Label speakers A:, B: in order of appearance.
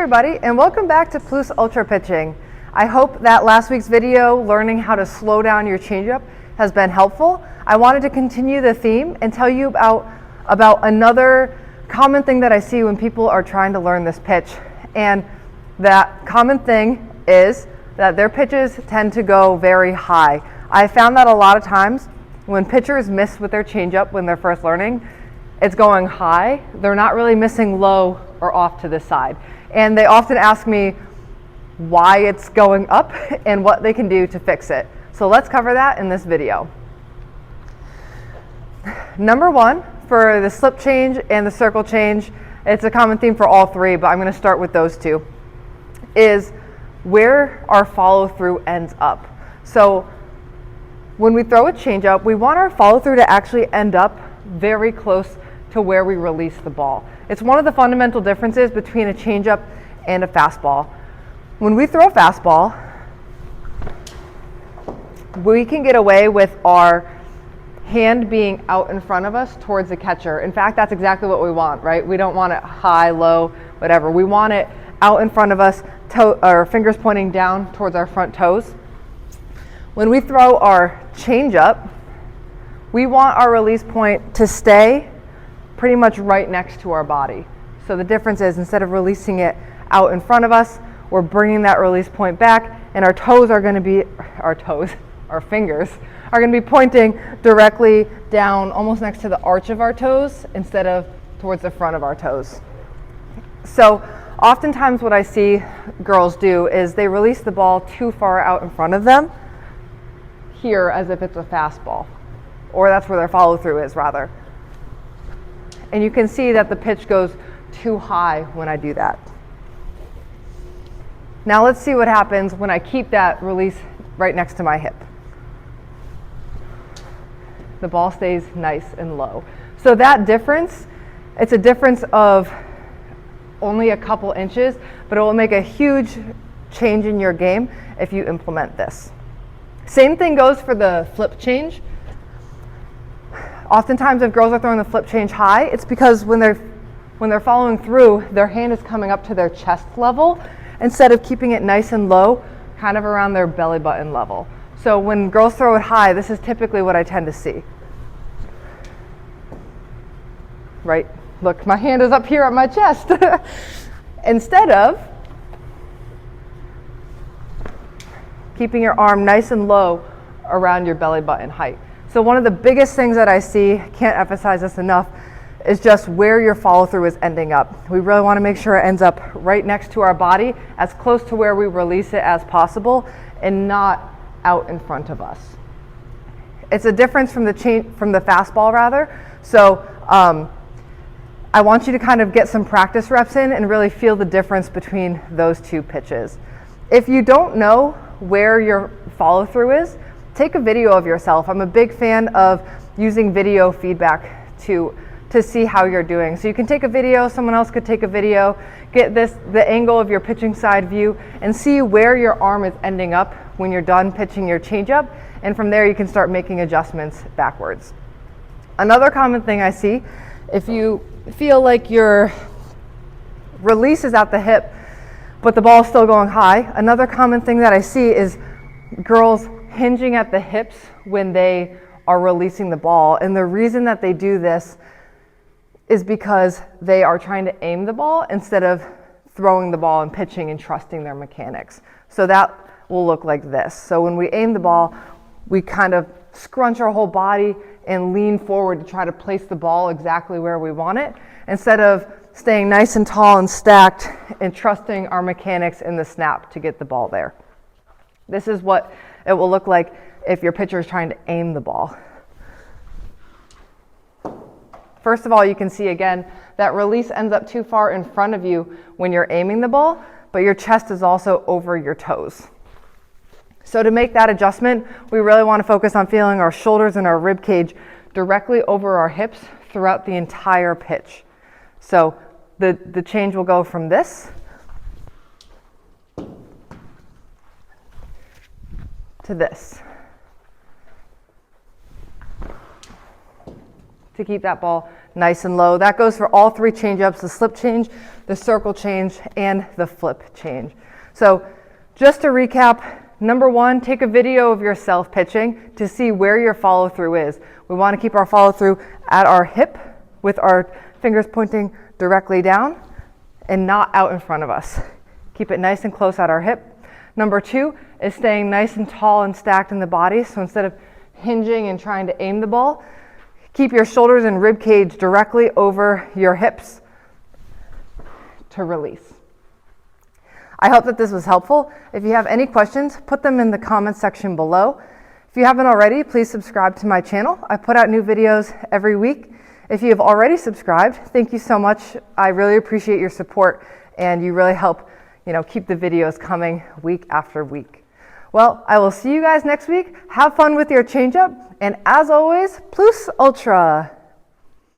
A: everybody, and welcome back to Plus Ultra Pitching. I hope that last week's video, learning how to slow down your changeup, has been helpful. I wanted to continue the theme and tell you about another common thing that I see when people are trying to learn this pitch. And that common thing is that their pitches tend to go very high. I found that a lot of times when pitchers miss with their changeup when they're first learning, it's going high. They're not really missing low or off to the side. And they often ask me why it's going up and what they can do to fix it. So let's cover that in this video. Number one, for the slip change and the circle change, it's a common theme for all three, but I'm going to start with those two, is where our follow through ends up. So when we throw a changeup, we want our follow through to actually end up very close to where we release the ball. It's one of the fundamental differences between a changeup and a fastball. When we throw a fastball, we can get away with our hand being out in front of us towards the catcher. In fact, that's exactly what we want, right? We don't want it high, low, whatever. We want it out in front of us, our fingers pointing down towards our front toes. When we throw our changeup, we want our release point to stay pretty much right next to our body. So the difference is, instead of releasing it out in front of us, we're bringing that release point back, and our fingers are going to be pointing directly down, almost next to the arch of our toes, instead of towards the front of our toes. So oftentimes what I see girls do is they release the ball too far out in front of them, here, as if it's a fastball, or that's where their follow through is, rather. And you can see that the pitch goes too high when I do that. Now let's see what happens when I keep that release right next to my hip. The ball stays nice and low. So that difference, it's a difference of only a couple inches, but it will make a huge change in your game if you implement this. Same thing goes for the flip change. Oftentimes if girls are throwing the flip change high, it's because when they're following through, their hand is coming up to their chest level instead of keeping it nice and low, kind of around their belly button level. So when girls throw it high, this is typically what I tend to see. Right? Look, my hand is up here at my chest. Instead of keeping your arm nice and low around your belly button height. So one of the biggest things that I see, can't emphasize this enough, is just where your follow through is ending up. We really want to make sure it ends up right next to our body, as close to where we release it as possible, and not out in front of us. It's a difference from the fastball, rather. So I want you to kind of get some practice reps in and really feel the difference between those two pitches. If you don't know where your follow through is, take a video of yourself. I'm a big fan of using video feedback to see how you're doing. So you can take a video, someone else could take a video, get the angle of your pitching side view, and see where your arm is ending up when you're done pitching your changeup, and from there you can start making adjustments backwards. Another common thing I see, if you feel like your release is at the hip, but the ball is still going high, another common thing that I see is girls hinging at the hips when they are releasing the ball. And the reason that they do this is because they are trying to aim the ball instead of throwing the ball and pitching and trusting their mechanics. So that will look like this. So when we aim the ball, we kind of scrunch our whole body and lean forward to try to place the ball exactly where we want it, instead of staying nice and tall and stacked and trusting our mechanics in the snap to get the ball there. This is what it will look like if your pitcher is trying to aim the ball. First of all, you can see again that release ends up too far in front of you when you're aiming the ball, but your chest is also over your toes. So to make that adjustment, we really want to focus on feeling our shoulders and our rib cage directly over our hips throughout the entire pitch. So the change will go from this to this, to keep that ball nice and low. That goes for all three change-ups, the slip change, the circle change, and the flip change. So just to recap, number one, take a video of yourself pitching to see where your follow through is. We want to keep our follow through at our hip with our fingers pointing directly down and not out in front of us. Keep it nice and close at our hip. Number two is staying nice and tall and stacked in the body. So instead of hinging and trying to aim the ball, keep your shoulders and rib cage directly over your hips to release. I hope that this was helpful. If you have any questions, put them in the comments section below. If you haven't already, please subscribe to my channel. I put out new videos every week. If you have already subscribed, thank you so much. I really appreciate your support, and you really help, keep the videos coming week after week. Well, I will see you guys next week. Have fun with your change-up, and as always, plus ultra.